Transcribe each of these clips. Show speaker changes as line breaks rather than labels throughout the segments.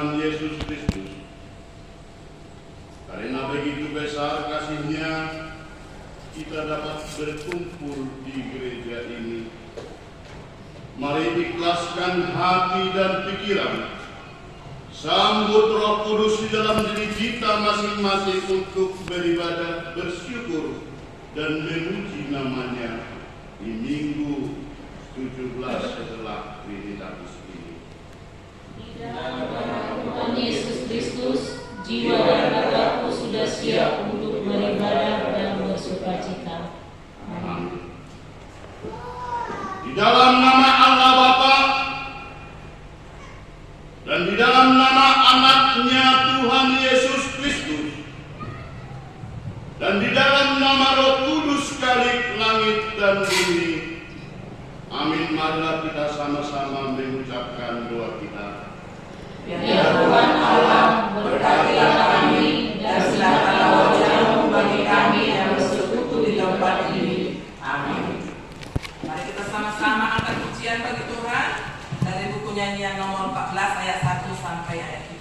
Tuhan Yesus Kristus. Karena begitu besar kasih-Nya, kita dapat berkumpul di gereja ini. Mari ikhlaskan hati dan pikiran, sambut Roh Kudus di dalam diri kita masing-masing untuk beribadah, bersyukur, dan memuji namanya di minggu 17 setelah Trinitatis ini.
Di dalam nama Tuhan Yesus Kristus, jiwa dan ragaku sudah siap untuk beribadah dan bersukacita.
Amin. Di dalam nama Allah Bapa dan di dalam nama Anaknya Tuhan Yesus Kristus dan di dalam nama Roh Kudus Khalik langit dan bumi. Amin. Marilah kita sama-sama mengucapkan doa kita.
Ya Tuhan Allah, berkatilah kami dan silakan wajah-Mu bagi kami yang bersekutu di tempat ini. Amin. Mari kita sama-sama angkat pujian bagi Tuhan dari buku nyanyian nomor 14 ayat 1 sampai ayat 3.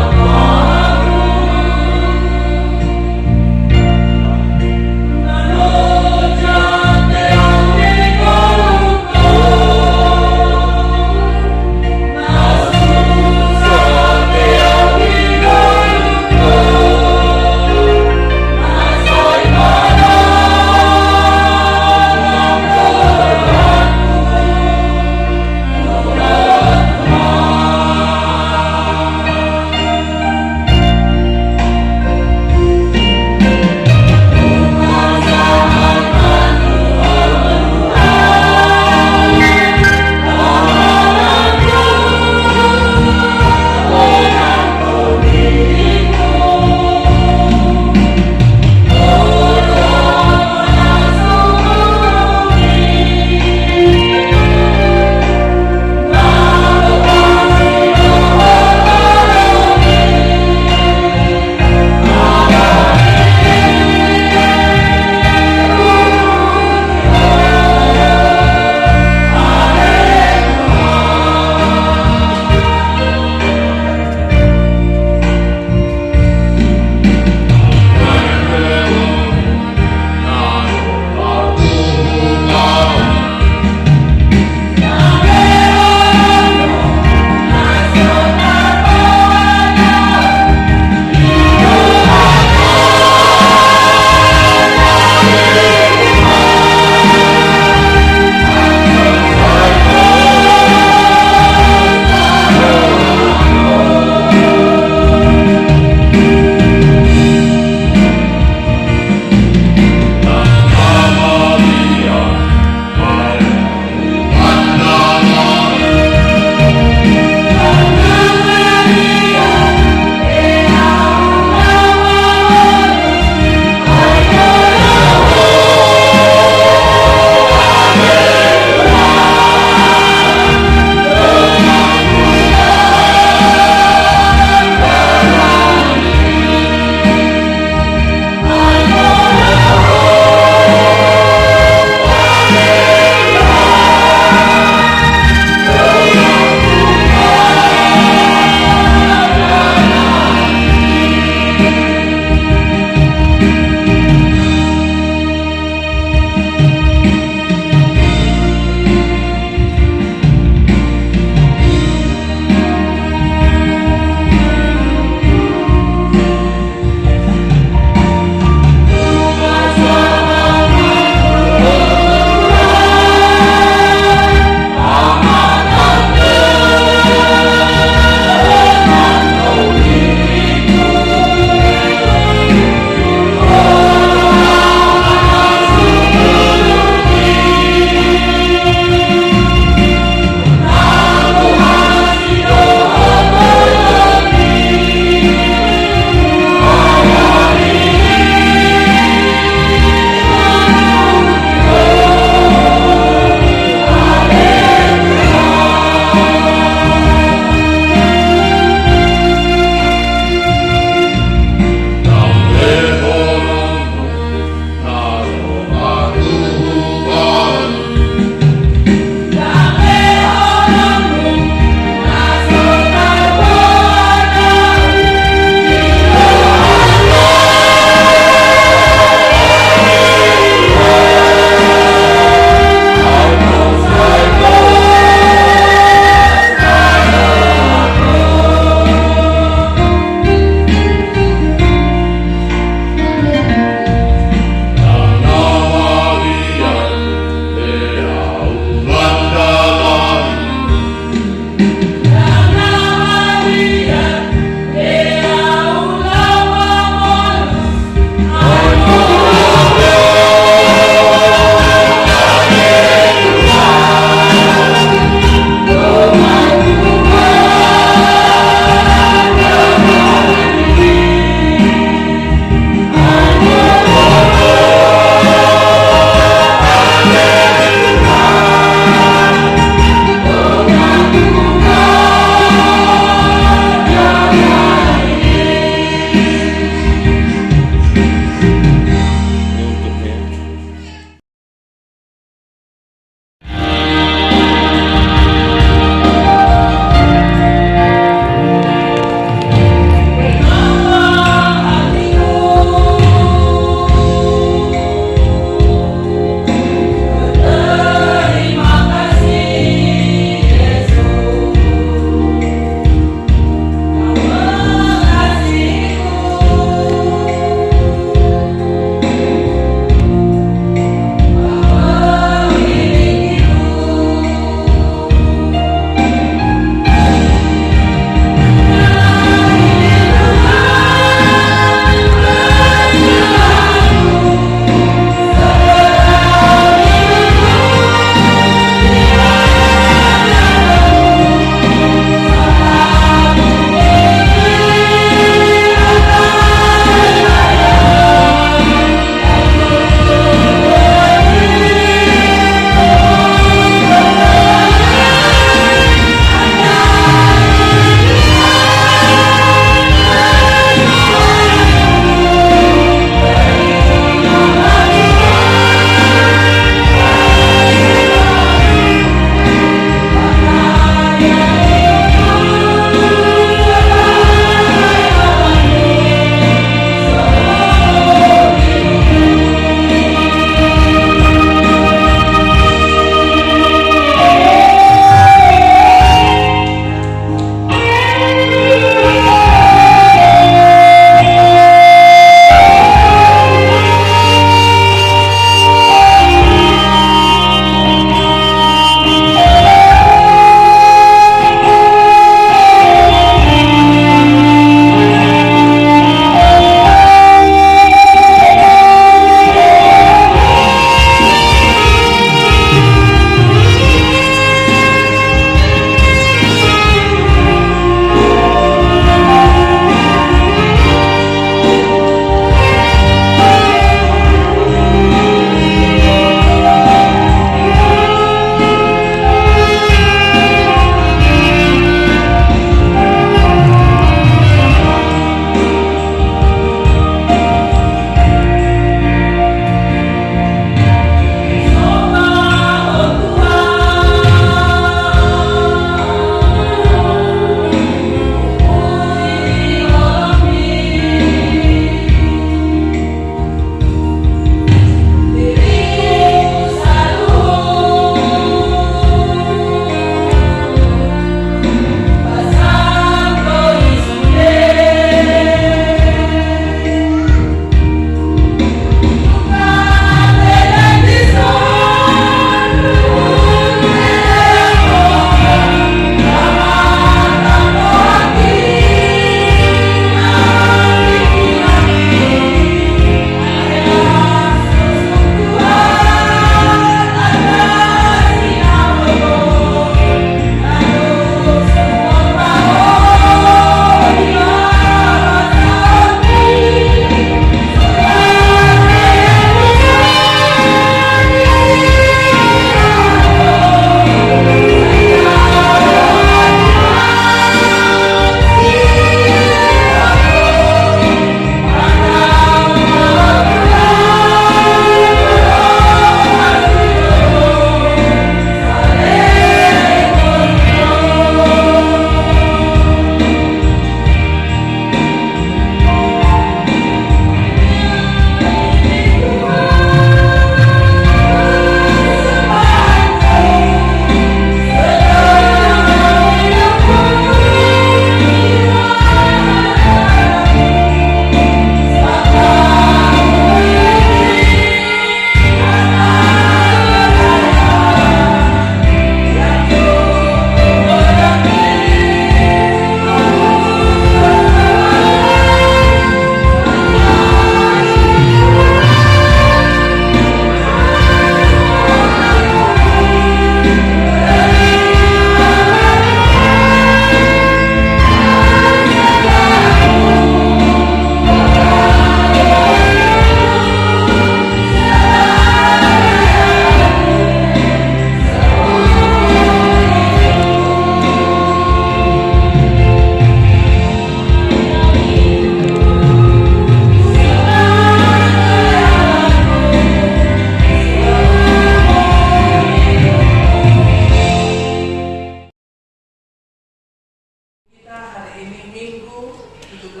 17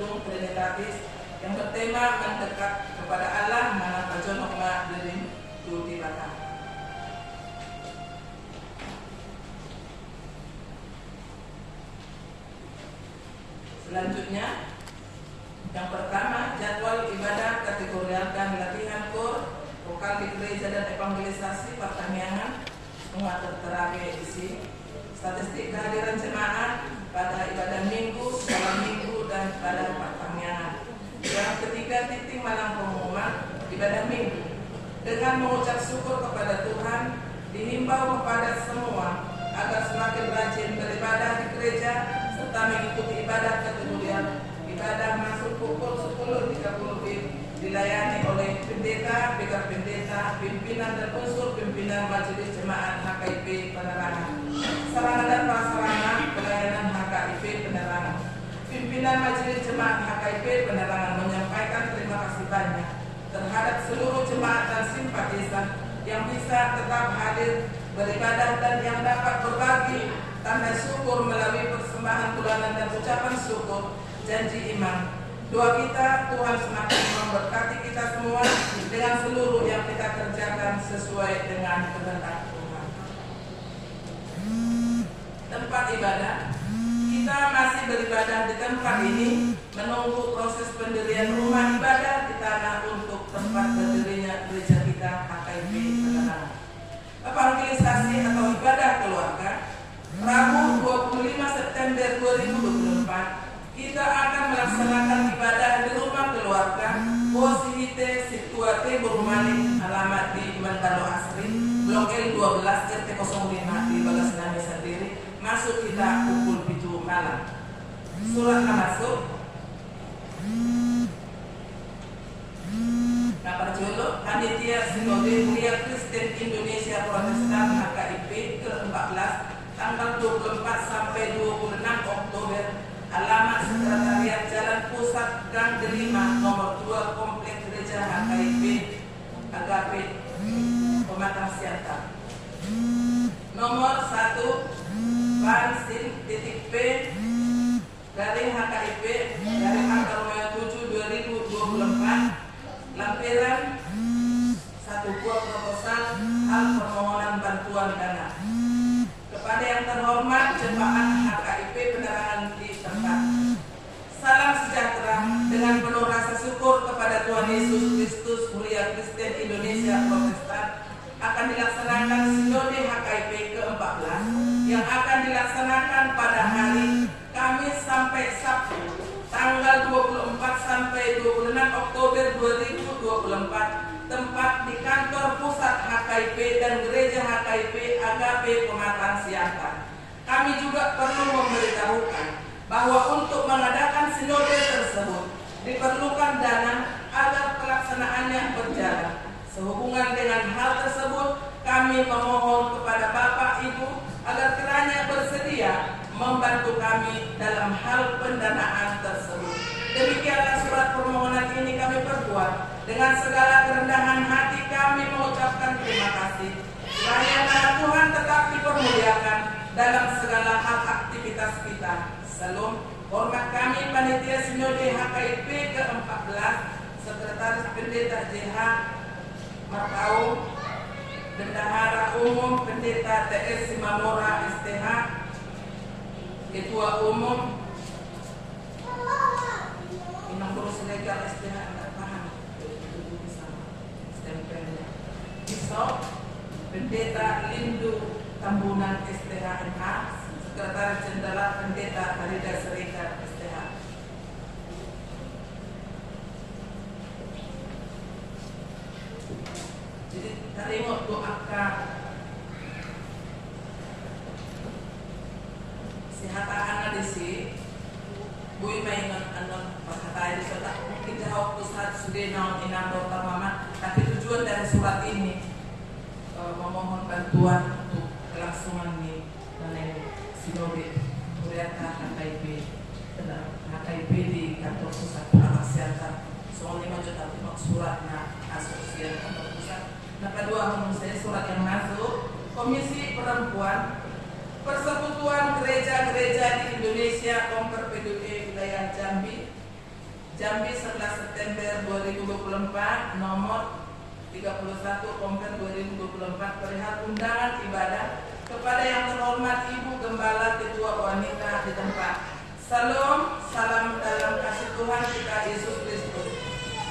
Dum Trinitatis yang bertema mendekat kepada Allah mana pajonok ma derim tu di batang. Selanjutnya, yang pertama, jadwal ibadah kategorialkan latihan kor, vokal di gereja dan evangelisasi pertaniangan, semua tertera di sini. Statistik kehadiran jemaat pada ibadah minggu, sekolah minggu, dan pada pertaniangan. Yang ketiga, titik malam pengumuman ibadah minggu. Dengan mengucap syukur kepada Tuhan, dihimbau kepada semua agar semakin rajin beribadah di gereja serta mengikuti ibadah kategorial. Ibadah masuk pukul 10.30 WIB dilayani oleh pendeta, bikar pendeta, pimpinan dan unsur pimpinan majelis jemaat HKIP Penerangan. Sarana dan prasarana pelayanan HKIP Penerangan. Pimpinan majelis jemaat HKIP Penerangan menyampaikan terima kasih banyak terhadap seluruh jemaat dan simpatisan yang bisa tetap hadir beribadah dan yang dapat berbagi tanda syukur melalui persembahan bulanan dan ucapan syukur janji iman. Doa kita, Tuhan semakin memberkati kita semua dengan seluruh yang kita kerjakan sesuai dengan kehendak Tuhan. Tempat ibadah, kita masih beribadah di tempat ini menunggu proses pendirian rumah ibadah di tanah untuk tempat berdirinya gereja kita HKIP Penerangan. Evangelisasi atau ibadah keluarga, Rabu 25 September 2024 kita akan melaksanakan ibadah di rumah keluarga Posihite Situate Burumani, alamat di Mentalo Asri, Blok L12 RT 05 di Bagasnami sendiri. Masuk kita pukul 7 malam. Surat masuk. Kaparjolo Panitia Sinode Mulia Kristen Indonesia Protestan HKIP ke-14 tanggal 24 sampai 26 Oktober. Alamat Sekretariat Jalan Pusat Gang Delima nomor 2 Kompleks Gereja HKIP Agape Pematang Siantar. Nomor 1 Bansin titik P garing HKIP garing angka 7 2024 lampiran 1 buah proposal hal permohonan bantuan dana. Kepada yang terhormat jemaat HKIP Penerangan di tempat, salam sejahtera dengan penuh rasa syukur kepada Tuhan Yesus Kristus Mulia Kristen Indonesia Protestan akan dilaksanakan Sinode HKIP ke-14 yang akan dilaksanakan pada hari Kamis sampai Sabtu tanggal 24 sampai 26 Oktober 2024. Tempat di kantor pusat HKIP dan gereja HKIP Agape Pematang Siantar. Kami juga perlu memberitahukan bahwa untuk mengadakan sinode tersebut diperlukan dana agar pelaksanaannya berjalan. Sehubungan dengan hal tersebut, kami memohon kepada Bapak Ibu agar kiranya bersedia membantu kami dalam hal pendanaan tersebut. Demikianlah surat permohonan ini kami perbuat. Dengan segala kerendahan hati kami mengucapkan terima kasih. Kiranya nama Tuhan tetap dipermuliakan dalam segala hal aktivitas kita. Salam. Hormat kami Panitia Sinode HKIP ke-14, Sekretaris Pendeta JH Markau, Bendahara Umum Pendeta TS Simamora STH, Ketua Umum Inang Kurus Legal STH, enggak paham stempelnya. Isok Pendeta Lindu Tambunan STH MH, Sekretaris Jenderal Pendeta Harida Serikat STH. Jadi tarimot doaka sihatahan di si Bui mainan anon perkataan di surat mungkin jauh pusat sudah naon inang dokter mama, tapi tujuan dari surat ini memohon bantuan untuk kelangsungan nih dan sinode Kuriata HKIP di kantor pusat Pematang Siantar. Soalnya 5 juta suratnya asosiasi kantor pusat. Nah, kedua menurut saya surat yang masuk Komisi Perempuan Persekutuan Gereja-Gereja di Indonesia Komper PDUE wilayah Jambi, 11 September 2024, nomor 31 Komper 2024, perihal undangan ibadah kepada yang terhormat Ibu Gembala Ketua Wanita di tempat. Salam, salam dalam kasih Tuhan kita Yesus Kristus.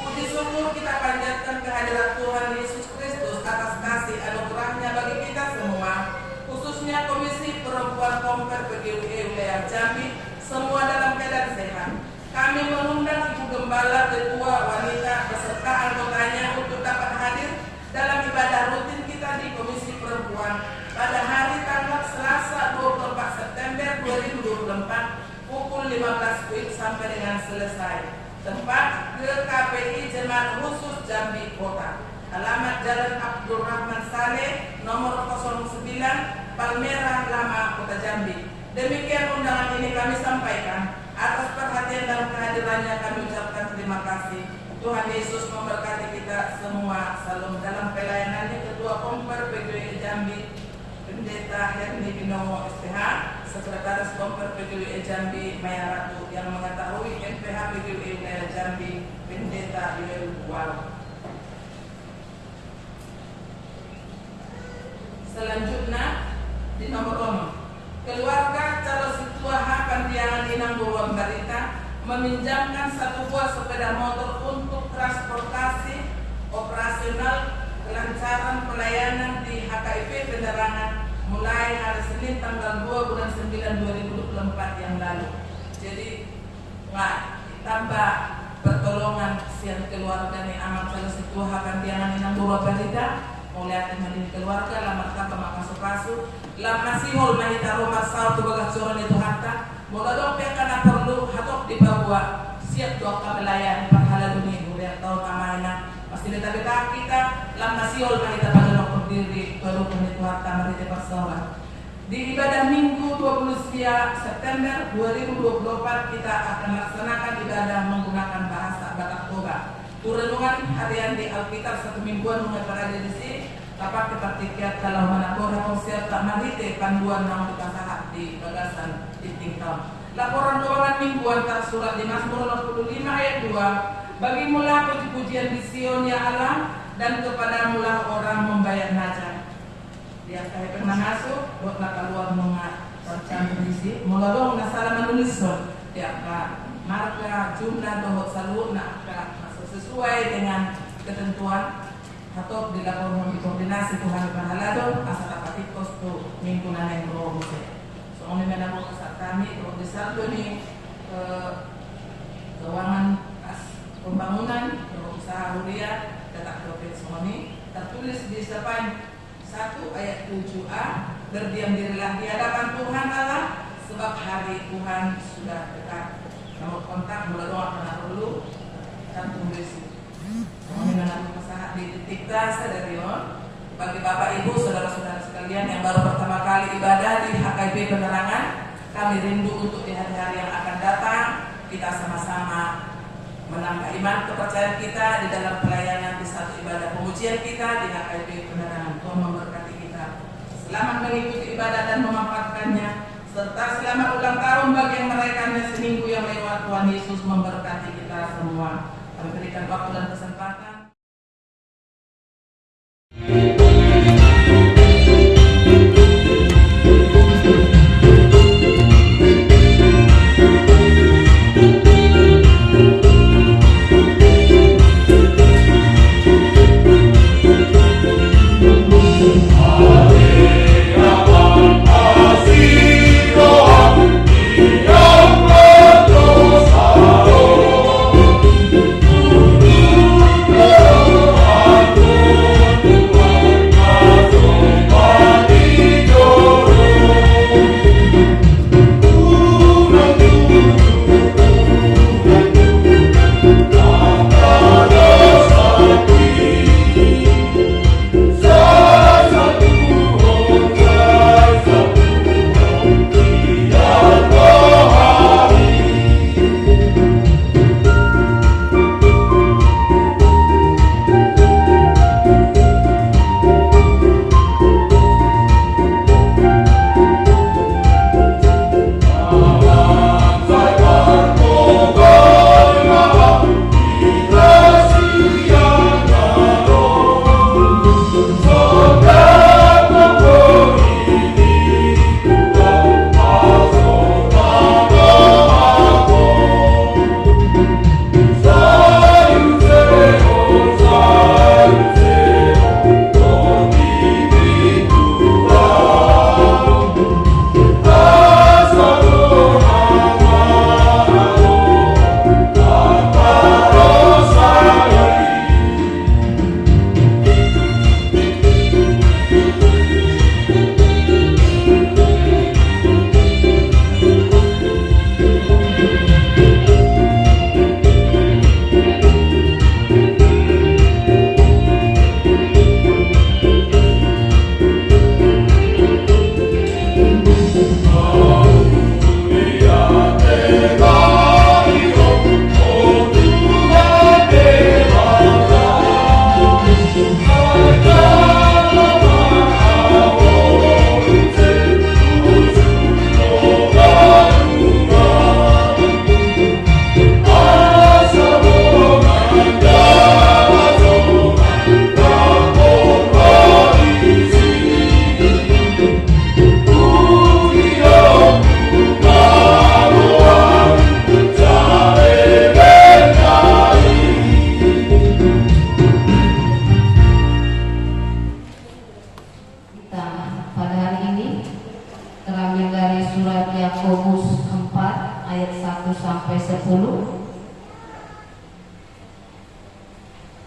Puji syukur kita panjatkan kehadirat Tuhan Yesus Kristus atas kasih anugerahnya bagi kita semua, khususnya Komisi Perempuan Komper PGWI wilayah Jambi, semua dalam keadaan sehat. Kami mengundang Ibu Gembala Ketua Wanita beserta anggotanya untuk dapat hadir dalam ibadah rutin kita di Komisi Perempuan pada hari tanggal Selasa 24 September 2024 pukul 15 WIB sampai dengan selesai. Tempat GKPI Jemaat Khusus Jambi Kota. Alamat Jalan Abdul Rahman Saleh, nomor 09, Palmerah Lama, Kota Jambi. Demikian undangan ini kami sampaikan. Atas perhatian dan kehadirannya kami ucapkan terima kasih. Tuhan Yesus memberkati kita semua. Salam dalam pelayanannya Ketua Komper PGWI Jambi, Pendeta Herni Binomo SPH, Sekretaris Komper PGWI Jambi Maya Ratu, yang mengetahui MPH PGWI wilayah Jambi, Pendeta Yul Wal. Selanjutnya di nomor keluarga calon situa Pandiangan Inang Bawang Barita meminjamkan 1 buah sepeda motor untuk transportasi operasional kelancaran pelayanan di HKIP Penerangan mulai hari Senin tanggal 2 bulan 9 2024 yang lalu. Jadi ditambah pertolongan siang keluarga ni amat calon situa Pandiangan Inang Bawang Barita mulai dari keluarga lamar kata makasu-kasu lam nasihol mahita rumah sahur tubagas coron itu hatta mula dong karena perlu hatok di Papua siap doa kebelayan pahala dunia mulai tahun amanah pasti beta kita lam nasihol mahita pada nokor diri baru itu hatta marita persoalan di ibadah Minggu 20 September 2024 kita akan laksanakan ibadah menggunakan bahasa Batak Toba. Renungan harian di Alkitab 1 mingguan mengenai di sini dapat dipertikat kalau menakora konser tak marite panduan yang dikasahat di bagasan di tingkau. Laporan keuangan mingguan tersurat di Mazmur 85 ayat 2. Bagi mula puji-pujian di Sion ya Allah, dan kepada mula orang membayar najah. Dia kaya pernah masuk, buat keluar mengat rancang berisi. Mula dong nasalah menulis dia marka jumlah dohot salu nak sesuai dengan ketentuan atau dilakukan koordinasi Tuhan Panhalado asal dapat kosto minggu naneng roh so kami menabung saat kami di satu ini keuangan pembangunan usaha huria tetap profit semoni tertulis di depan 1 ayat 7a berdiam dirilah di hadapan Tuhan Allah sebab hari Tuhan sudah dekat. Nomor kontak mulai doa pernah perlu dan tulis mengenai masalah di titik sadarion bagi Bapak Ibu saudara-saudara sekalian yang baru pertama kali ibadah di HKIP Penerangan, kami rindu untuk di hari-hari yang akan datang kita sama-sama menambah iman kepercayaan kita di dalam pelayanan di satu ibadah pemujian kita di HKIP Penerangan. Tuhan memberkati kita. Selamat mengikuti ibadah dan memanfaatkannya, serta selamat ulang tahun bagi yang merayakannya seminggu yang lewat. Tuhan Yesus memberkati kita semua. Kami berikan waktu dan kesempatan.
Oh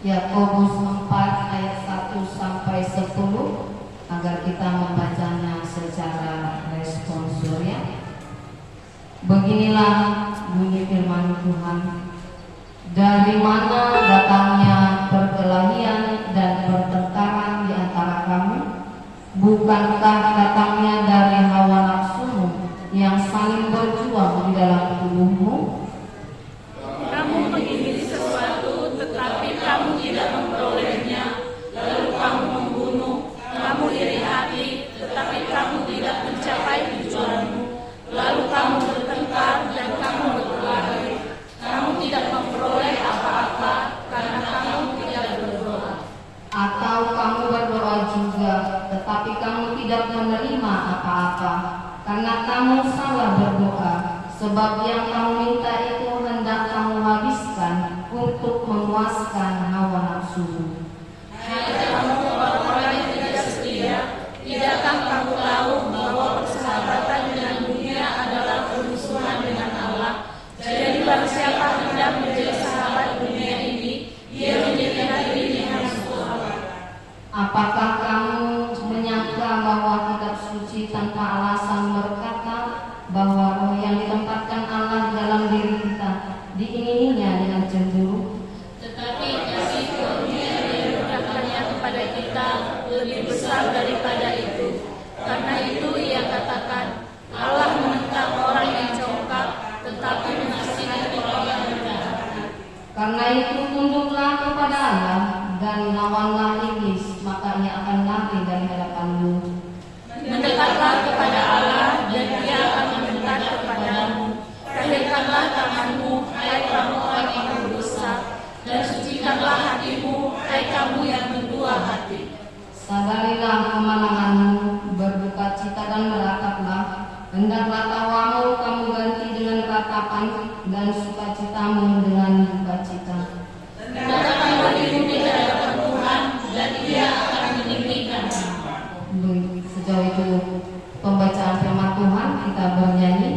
Yakobus 4 ayat 1 sampai 10 agar kita membacanya secara responsorial. Beginilah bunyi firman Tuhan. Dari mana datangnya perkelahian dan pertengkaran di antara kamu? Bukankah datangnya dari hawa nafsumu yang saling berjuang di dalam tubuhmu?
Kamu mengingini sesuatu, tetapi kamu tidak memperolehnya, lalu kamu membunuh. Kamu iri hati, tetapi kamu tidak mencapai tujuanmu. Lalu kamu bertengkar dan kamu berkelahi. Kamu tidak memperoleh apa-apa karena kamu tidak berdoa.
Atau kamu berdoa juga, tetapi kamu tidak menerima apa-apa karena kamu salah berdoa, sebab yang kamu minta itu hendak kamu habiskan untuk memuaskan hawa nafsumu.
Hai kamu orang-orang yang tidak setia, tidakkah kamu tahu bahwa persahabatan dengan dunia adalah permusuhan dengan Allah? Jadi barang siapa hendak menjadi sahabat dunia ini, dia menjadikan dirinya musuh Allah.
Apakah kamu menyangka bahwa kitab suci tanpa alasan berkata bahwa roh yang ditempatkan Allah dalam diri kita diingininya dengan cemburu?
Tetapi kasih karunia yang dianugerahkannya kepada kita lebih besar daripada itu. Karena itu ia katakan, Allah menentang orang yang congkak, tetapi mengasihi orang yang rendah hati.
Karena itu tunduklah kepada Allah dan lawanlah iblis, maka ia akan lari dari hadapanmu.
Mendekatlah kepada Allah dan Dia akan mendekat kepadamu. Tahirkanlah tanganmu, hai kamu orang yang berdosa, dan sucikanlah hatimu, hai kamu yang berdua hati.
Sadarilah kemenanganmu, berduka cita dan merataplah. Hendaklah tawamu kamu ganti dengan ratapan dan sukacitamu dengan duka cita.
Katakanlah dirimu di hadapan Tuhan, dan Dia akan meninggikanmu.
Sejauh itu pembacaan firman Tuhan, kita bernyanyi.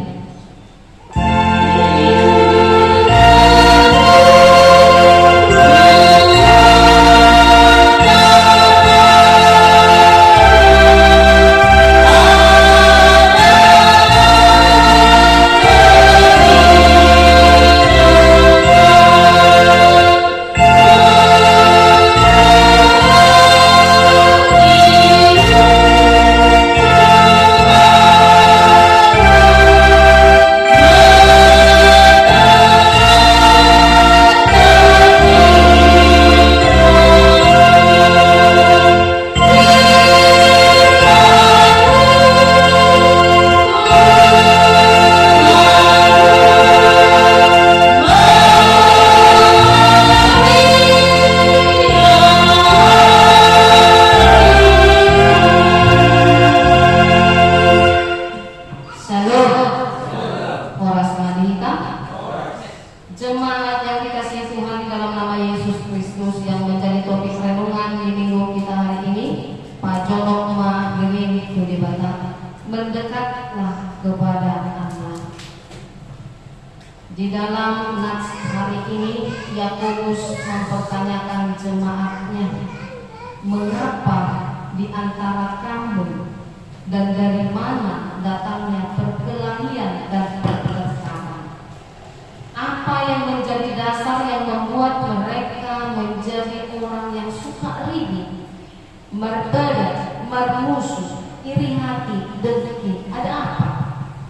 Jemaat yang dikasihi Tuhan di dalam nama Yesus Kristus, yang menjadi topik renungan di minggu kita hari ini, Pajolok Ma Giring Kudibata, mendekatlah kepada Allah. Di dalam nats hari ini, Yakobus mempertanyakan jemaatnya, mengapa di antara kamu dan dari mana datangnya perkelahian dan pertengkaran? Apa yang menjadi dasar yang membuat mereka menjadi orang yang suka ribut, berbeda, bermusuh, iri hati, dengki? Ada apa?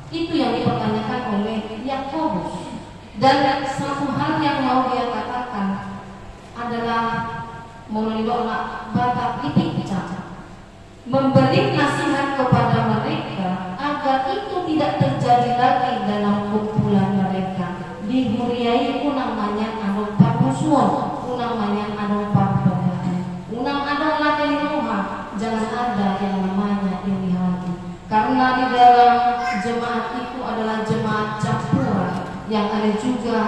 Itu yang dipertanyakan oleh Yakobus. Dan satu hal yang mau dia katakan adalah menolak batak dipicah, memberi nasihat kepada mereka agar itu tidak terjadi lagi dalam kumpulan mereka. Dihuriai namanya anu pamusuhan, namanya anu parbedaan, unang ada latih rumah, jangan ada yang namanya iri hati. Karena di dalam jemaat itu adalah jemaat campuran, yang ada juga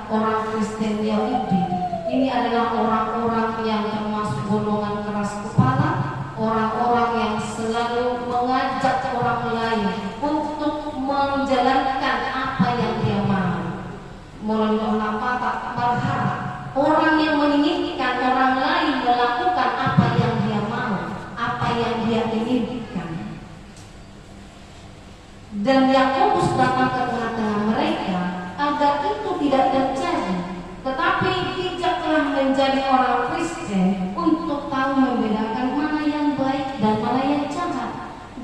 orang Kristen Yahudi. Ini adalah orang-orang yang termasuk golongan keras kepala, orang-orang yang selalu mengajak orang lain untuk menjalankan apa yang dia mau. Melalui mengapa tak berharap. Orang yang menginginkan orang lain melakukan apa yang dia mau, apa yang dia inginkan. Dan Yakobus datang ke tengah-tengah mereka agar itu tidak terjadi. Tetapi bijaklah menjadi orang Kristen untuk tahu membedakan mana yang baik dan mana yang jahat.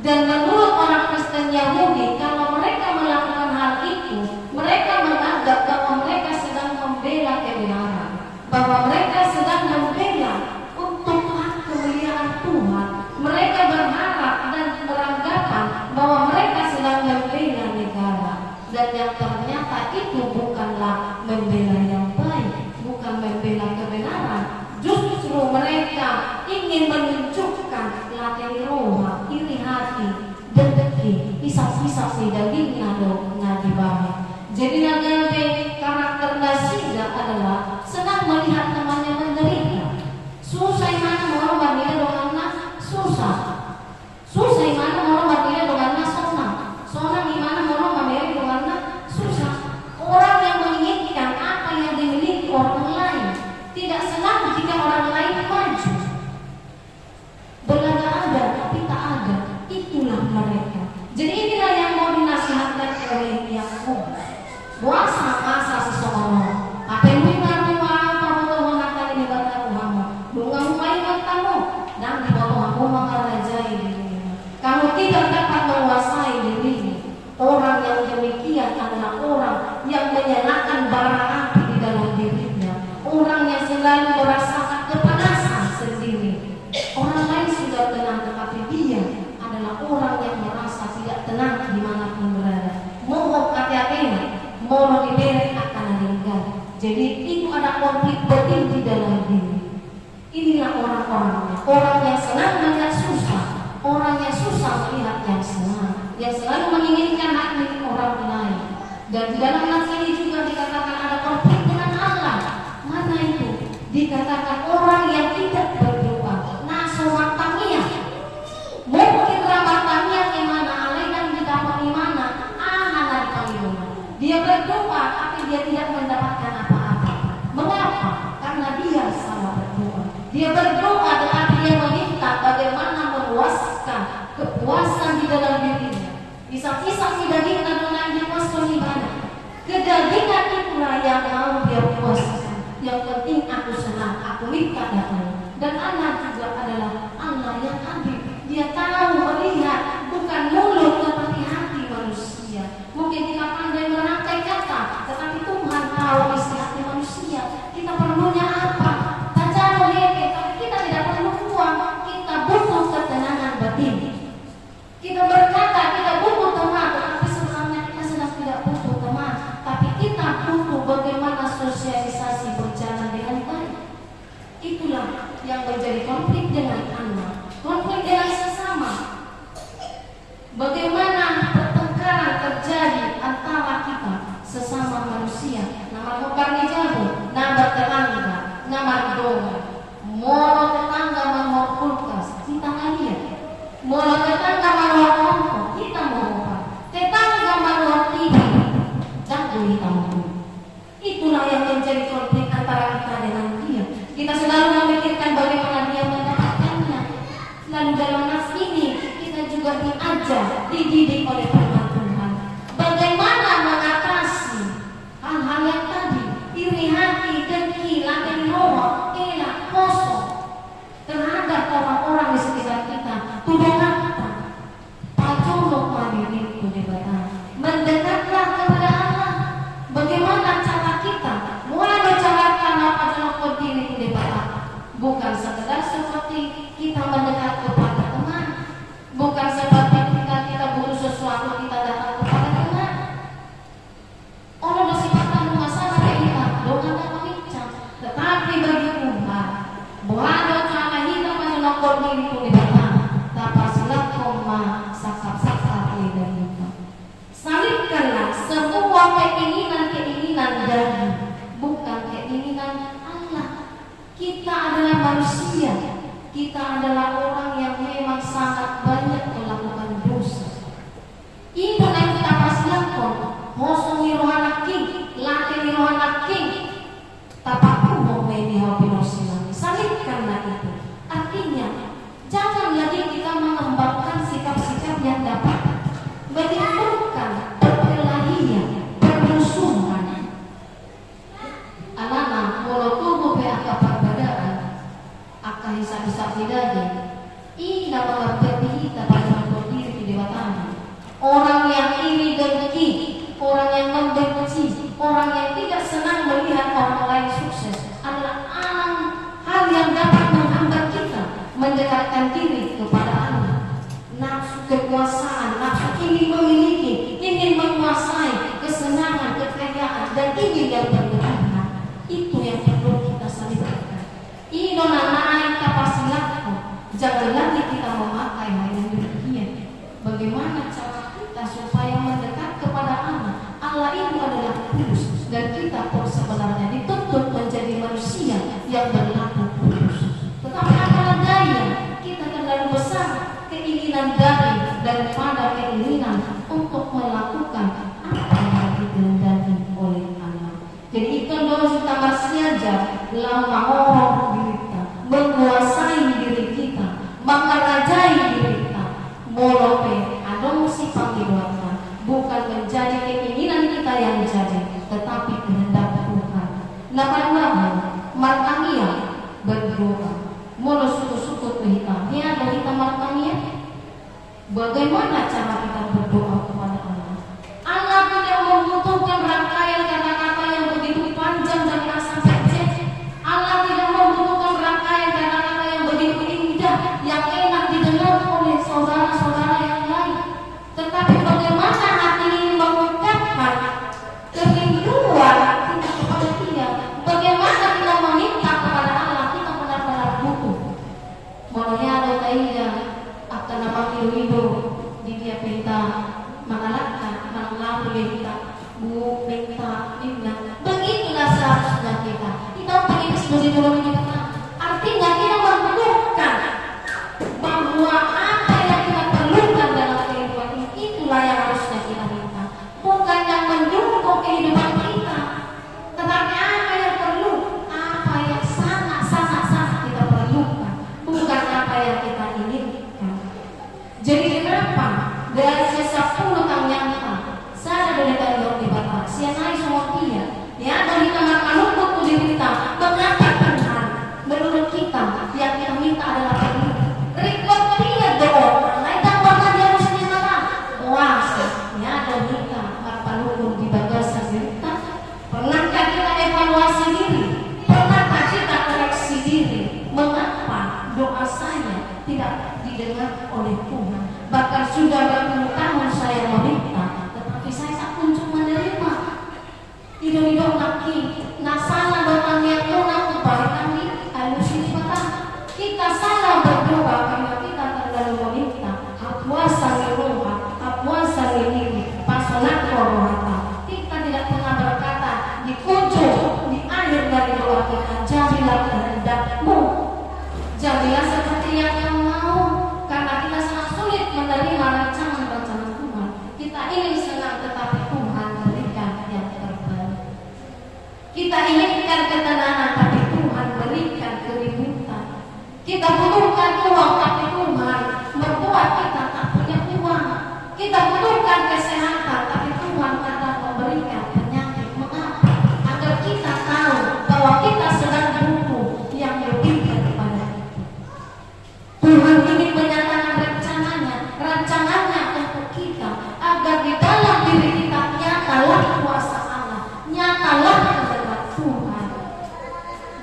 Dan menurut orang Kristen Yahudi, kalau mereka melakukan hal itu, mereka menganggap bahwa mereka sedang membela kebenaran, bahwa mereka sedang membela untuk hak kemuliaan Tuhan. Mereka berharap dan beranggapan bahwa mereka sedang membela negara, dan yang ternyata itu bukanlah membela yang baik, bukan membela kebenaran. Justru mereka ingin menunjukkan latih roh, iri hati, dengki, pisah-pisah daging nadi bawah. Jadi nagabe karakter Nasida adalah senang melihat temannya menderita. Susah mana mau dia dengan susah. Susah mana mau dia dengan senang. Senang gimana mau dia dengan susah. Orang yang menginginkan apa yang dimiliki orang lain, tidak senang jika orang lain maju. Belanda ada tapi tak ada, itulah mereka. Jadi inilah yang mau dinasihatkan oleh Yakobus. Puasa masa seseorang apa yang kamu mengatakan ini kata kamu bunga mulai katamu dan di bawah kamu mengarajai dirimu. Kamu tidak dapat menguasai dirimu. Orang yang demikian adalah orang yang menyalakan bara api di dalam dirinya, orang yang selalu merasakan kepanasan sendiri. Orang lain sudah tenang, tetapi dia adalah orang yang merasa tidak tenang dimanapun berada. Mohon hati-hati, mau diberi akan meninggal. Jadi itu ada konflik batin di dalam diri. Inilah orang-orangnya, orang yang senang melihat susah, orang yang susah melihat yang senang, yang selalu menginginkan hak milik orang lain. Dan di dalam nas ini juga dikatakan ada konflik dengan Allah. Mana itu? Dikatakan orang yang tidak berdoa, nasomatamia. Mungkin ramatamia kemana alai dan didapat di mana? Ahanan kalimat. Dia berdoa tapi dia tidak mendapatkan apa-apa. Mengapa? Karena dia salah berdoa. Dia berdoa tetapi dia meminta bagaimana meluaskan kepuasan di dalam dirinya. Kisah-kisah si daging dan dia puaskan ibadah. Kedagingan itulah yang mau dia puaskan. Yang penting aku senang, aku minta datang. Dan Allah juga adalah Allah yang adil. Dia tahu melihat bukan mulut tetapi hati manusia. Mungkin kita pandai merangkai kata, tetapi Tuhan tahu isi hati manusia. Kita perlunya apa? Tajam leke, tapi kita tidak perlu uang. Kita butuh ketenangan batin. Kita berkata kita butuh teman, tetapi sebenarnya kita sedang tidak butuh teman. Tapi kita butuh bagaimana sosialisasi berjalan dengan baik. Itulah yang menjadi konflik dengan Allah, konflik dengan sesama. Bagaimana pertengkaran terjadi antara kita sesama manusia. Nama kobar jauh, nama tetangga, nama doa. Mono tetangga mau kulkas, kita ngaliat. Mono tetangga mau kompor, kita mau apa? Tetangga mau TV, jago kita mau. Itulah yang menjadi konflik antara kita dengan dia. Kita selalu memikirkan bagaimana dia mendapatkannya. Lalu dalam nas ini kita juga diajar, dididik oleh firman Tuhan. Bagaimana mengatasi hal-hal yang tadi, iri hati, dengki, latih roh, elak, kosong terhadap orang-orang di sekitar kita. Tuduh kata, pacolok mandiri kudebatan. Mendekatlah kepada Allah. Bagaimana cara kita? Mulai cara apa jalan kodini kudebatan. Bukan sekedar seperti kita mendekat kepada teman, bukan seperti kita butuh sesuatu kita datang kepada teman. Orang bersifat rumah sana kita doa tak meminjam, tetapi bagi Tuhan, bukan cara kita menolak diri itu di batang, tapi silat koma sakap-sakap lidah kita. Salibkanlah semua keinginan-keinginan daging, bukan keinginan Allah. Kita adalah manusia. Kita adalah orang yang memang sangat banyak melakukan dosa. Itu yang kita pasilkan. Hosong rohana king, latih rohana king, saksi-saksi daging. Ina mengerti kita pada berdiri di depan. Orang yang iri dengki, orang yang membenci, orang yang tidak senang melihat orang lain sukses adalah hal yang dapat menghambat kita mendekatkan diri kepada Allah. Nafsu kekuasaan, nafsu ingin memiliki, ingin menguasai kesenangan, kekayaan, dan ingin yang berlebihan. Itu yang perlu kita salibkan. Inona naik kapasilatku. Jangan lagi kita memakai hal yang demikian. Bagaimana cara kita supaya mendekat kepada Allah? Allah itu adalah kudus dan kita pun sebenarnya dituntut menjadi manusia yang berlaku kudus. Tetapi adalah daya kita terlalu besar keinginan daripada keinginan untuk melakukan apa yang dikehendaki oleh Allah. Jadi itu doa kita bersiaga lama orang kita menguasai diri kita, mengerajai diri kita, molope adong si panggilan, bukan menjadi keinginan kita yang jadi, tetapi kehendak Tuhan. Napa Martania berdoa, molo suku-suku kita, dia ada kita Martania. Bagaimana cara kita berdoa kepada Allah? Allah tidak membutuhkan rangkaian kata-kata yang begitu panjang dari A sampai Z. Allah tidak membutuhkan rangkaian kata-kata yang begitu indah, yang enak didengar oleh saudara-saudara yang lain. Tetapi bagaimana hati ini mengucapkan kerinduan kita kepada Dia? Bagaimana kita meminta kepada Allah? Kita benar-benar butuh. Mulanya ada tanya akan nama hidup di dia pinta mengalahkan mengalah minta bu minta minta. Begitulah seharusnya kita pengen diskusi dulu ini artinya kita membutuhkan bahwa apa yang kita perlukan dalam kehidupan ini, itulah yang harusnya kita minta, bukan yang mendukung kehidupan kita, tetapi apa yang perlu, apa yang sangat kita perlukan, bukan apa yang kita inginkan. Jadi kenapa dari 10 tahun yang saya dari tahun di Batak sianai semua dia ya dari kamar kalungku diminta mengapa Tuhan menurut kita yang kita minta adalah perlu record dia doa naik tambahkan dia harusnya mana puasa ya ada kita kamar kalungku di bagasi kita. Pernahkah kita evaluasi diri, pernahkah kita koreksi diri, mengapa doa saya tidak didengar oleh Tuhan? Bahkan sudah bertahun-tahun saya meminta, tetapi saya tak kunjung menerima. Hidup lagi, nah salah bertanya Tuhan kepada kami, alusi batang. Kita salah berdoa karena kita terlalu meminta. Puasa roha, puasa ini, pasolat roha. Kita tidak pernah berkata di ujung, di akhir dari doa kita, jadilah kehendakmu, jadilah seperti yang kamu mau. Karena kita sangat sulit menerima rancangan-rancangan Tuhan. Kita ingin senang, tetapi Tuhan berikan yang terbaik. Kita inginkan ketenangan, tapi Tuhan berikan keributan. Kita butuhkan uang, tapi Tuhan membuat kita tak punya uang. Kita butuhkan kesehatan, tapi Tuhan kadang memberikan penyakit. Mengapa? Agar kita tahu bahwa kita sedang butuh yang lebih daripada itu. Tuhan ingin menyatakan rancangannya untuk kita, agar di dalam diri kita nyatalah kuasa Allah, nyatalah kehendak Tuhan.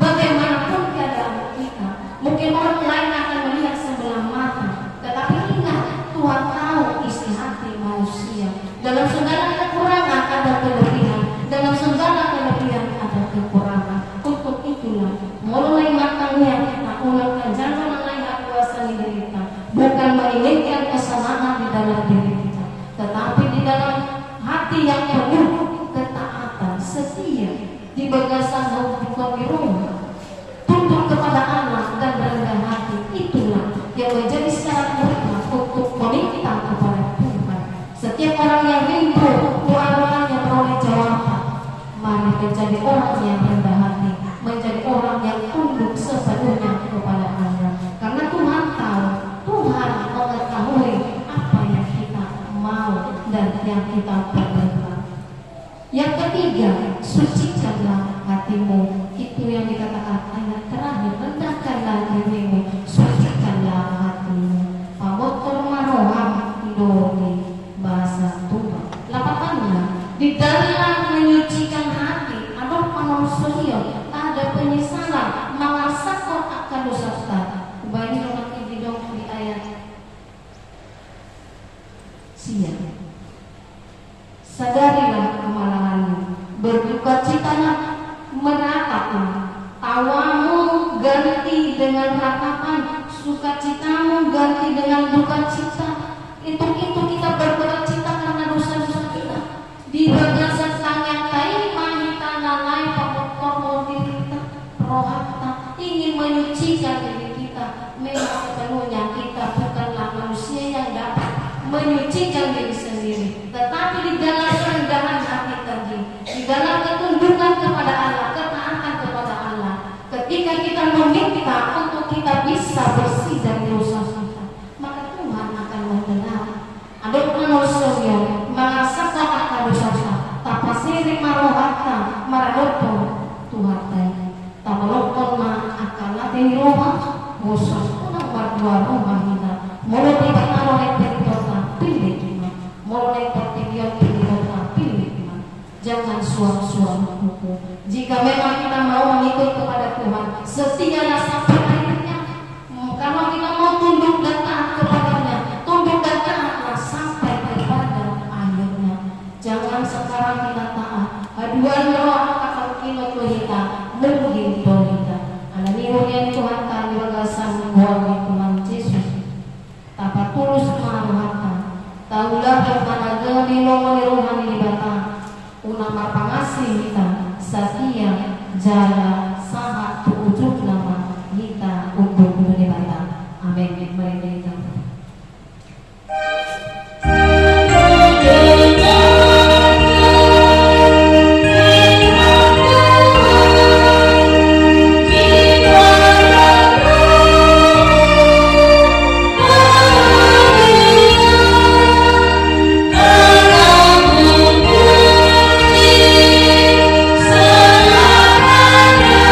Bagaimanapun keadaan kita, mungkin orang lain akan melihat sebelah mata, tetapi ingat Tuhan tahu isi hati manusia. Dalam segala kekurangan ada kelebihan, dalam segala kelebihan ada kekurangan. Untuk itulah mulai matangnya kita ulangkan, jangan lain kuasa diri kita, bukan menginginkan kesenangan di dalam diri kita, tetapi di dalam hati yang penuh ketaatan, setia, di bagasan hukum rumah, tunduk kepada Allah dan rendah hati. Itulah yang menjadi syarat mutlak untuk meminta kepada Tuhan. Setiap orang yang rindu doa-doanya beroleh jawaban. Mari menjadi orang yang rendah hati, menjadi orang yang tunduk sepenuhnya kepada Allah. Karena Tuhan tahu, Tuhan mengetahui apa yang kita mau dan yang kita perlukan. Yang ketiga, sucikanlah hatimu. Itu yang dikatakan ayat terakhir, rendahkanlah dirimu penyesalan, mengasahkan akan dosa kita. Kembali lagi di ayat siang. Sadarilah kemalahanmu, berdukacitalah, meratakan, tawamu ganti dengan ratapan, sukacitamu ganti dengan duka cita. Itu kita berduka-cita karena dosa-dosa kita. Di bagian sang yang tai mahita nalai pamukor kita, rohata ingin menyucikan diri kita. Memang sepenuhnya kita bukanlah manusia yang dapat menyucikan diri sendiri, tetapi di dalam kerendahan hati tadi, di dalam ketundukan kepada Allah, ketaatan kepada Allah, ketika kita meminta untuk kita bisa bersih dari dosa kita, maka Tuhan akan mendengar. Aduk manusia mengasakan akan dosa kita, tapasiri marohata maradoto Tuhan tadi, tamalokon ma akan latih roha, musuh unang berdua rumah kita, mulut tidak narolek pilih iman, mulai pertidian pilih iman. Jangan suam-suam hukum. Jika memang kita mau mengikut kepada Tuhan, setialah sampai akhirnya. Kalau kita mau tunduk dan taat kepadanya, tunduk dan taatlah sampai kepada akhirnya. Jangan sekarang kita taat. Aduan roh akan kino kita, mungkin kita. Alanirunya Tuhan kami bagasan buat Tuhan Yesus. Tapa tulus manuhatan. Taulah bertanaga di nomor rohani di bata unang mapangasih kita setia jala sahat tujuh nama kita untuk di bata. Amin. Mari kita
Selamat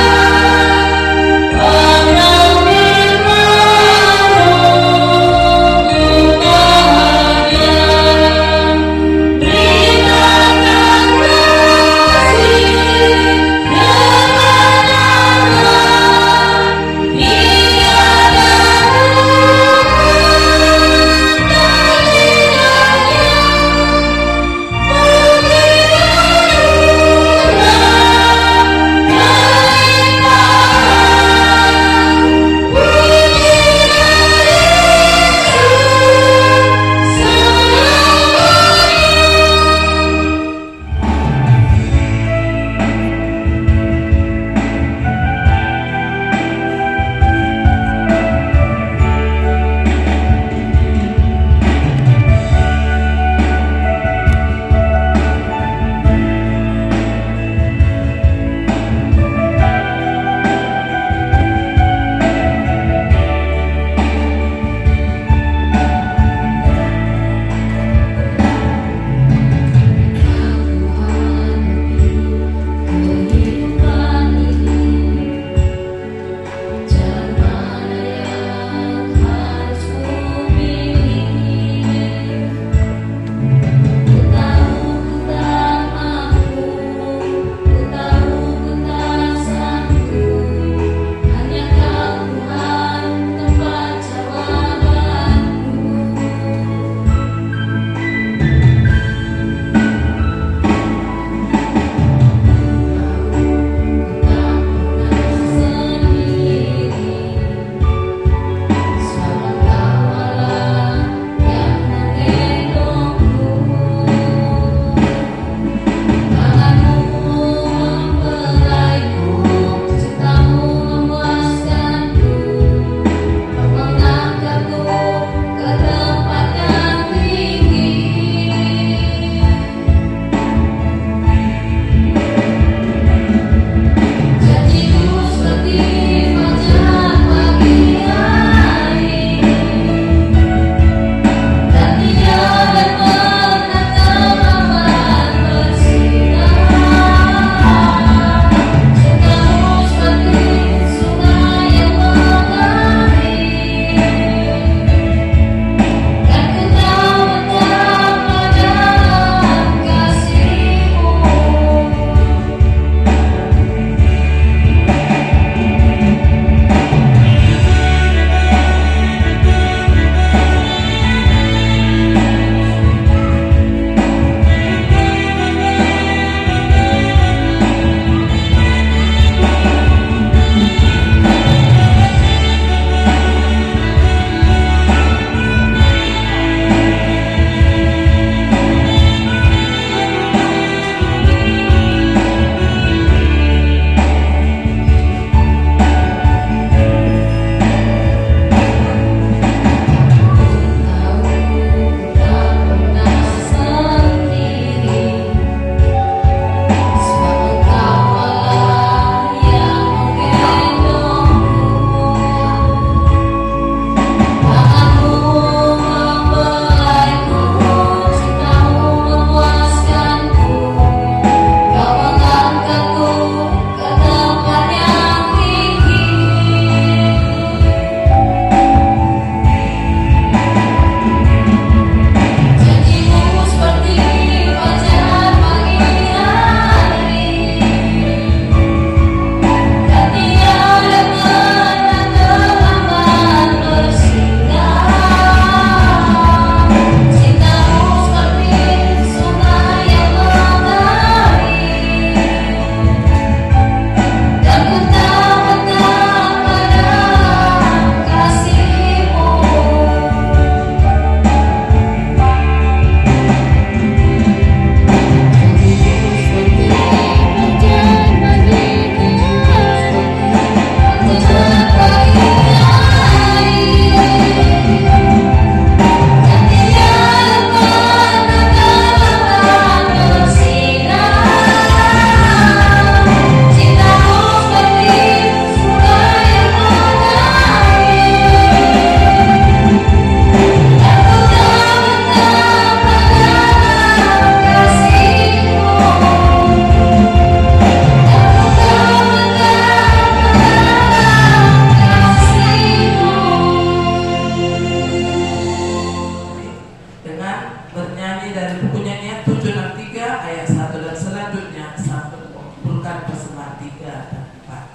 Pak.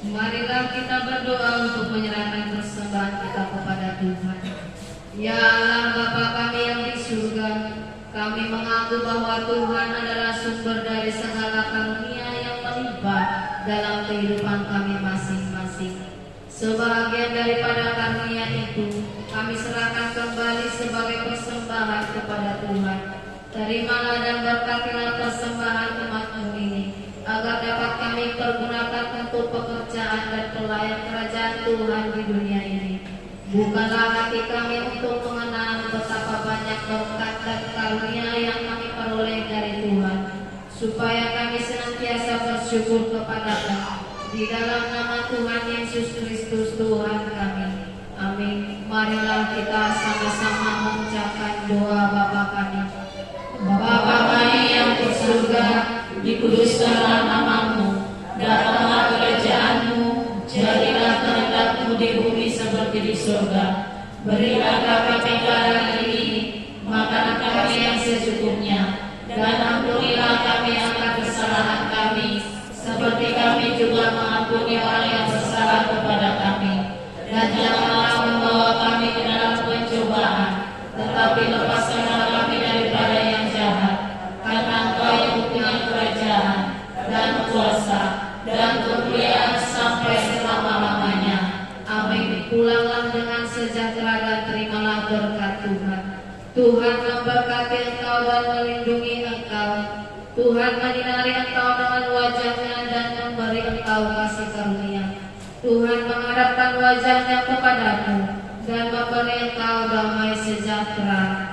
Marilah kita berdoa untuk menyerahkan persembahan kita kepada Tuhan. Ya Allah Bapa kami yang di surga, kami mengaku bahwa Tuhan adalah sumber dari segala karunia yang melimpah dalam kehidupan kami masing-masing. Sebahagian daripada karunia itu kami serahkan kembali sebagai persembahan kepada Tuhan. Terimalah dan berkatilah persembahan umat-Mu ini, agar dapat kami pergunakan untuk pekerjaan dan pelayan kerajaan Tuhan di dunia ini. Bukanlah hati kami untuk mengenal betapa banyak berkat dan karunia yang kami peroleh dari Tuhan, supaya kami senantiasa bersyukur kepada-Nya. Di dalam nama Tuhan Yesus Kristus Tuhan kami. Amin. Marilah kita sama-sama mengucapkan doa Bapa kami.
Bapa kami yang di surga, dikuduskanlah nama-Mu, datanglah kerajaan-Mu, jadilah kehendak-Mu di bumi seperti di surga. Berilah kami hari ini makanan kami yang secukupnya, dan ampunilah kami akan kesalahan kami, seperti kami juga mengampuni orang yang bersalah kepada kami. Dan janganlah membawa kami ke dalam pencobaan, tetapi lepaskanlah kami daripada yang jahat. Karena Engkau yang mempunyai kerajaan dan kuasa dan kemuliaan sampai selama-lamanya.
Amin. Pulanglah dengan sejahtera dan terimalah berkat Tuhan. Tuhan memberkati engkau dan melindungi engkau. Tuhan menyinari engkau dengan wajah-Nya dan memberi engkau kasih karunia. Tuhan menghadapkan wajah-Nya kepadamu dan memberi engkau damai sejahtera.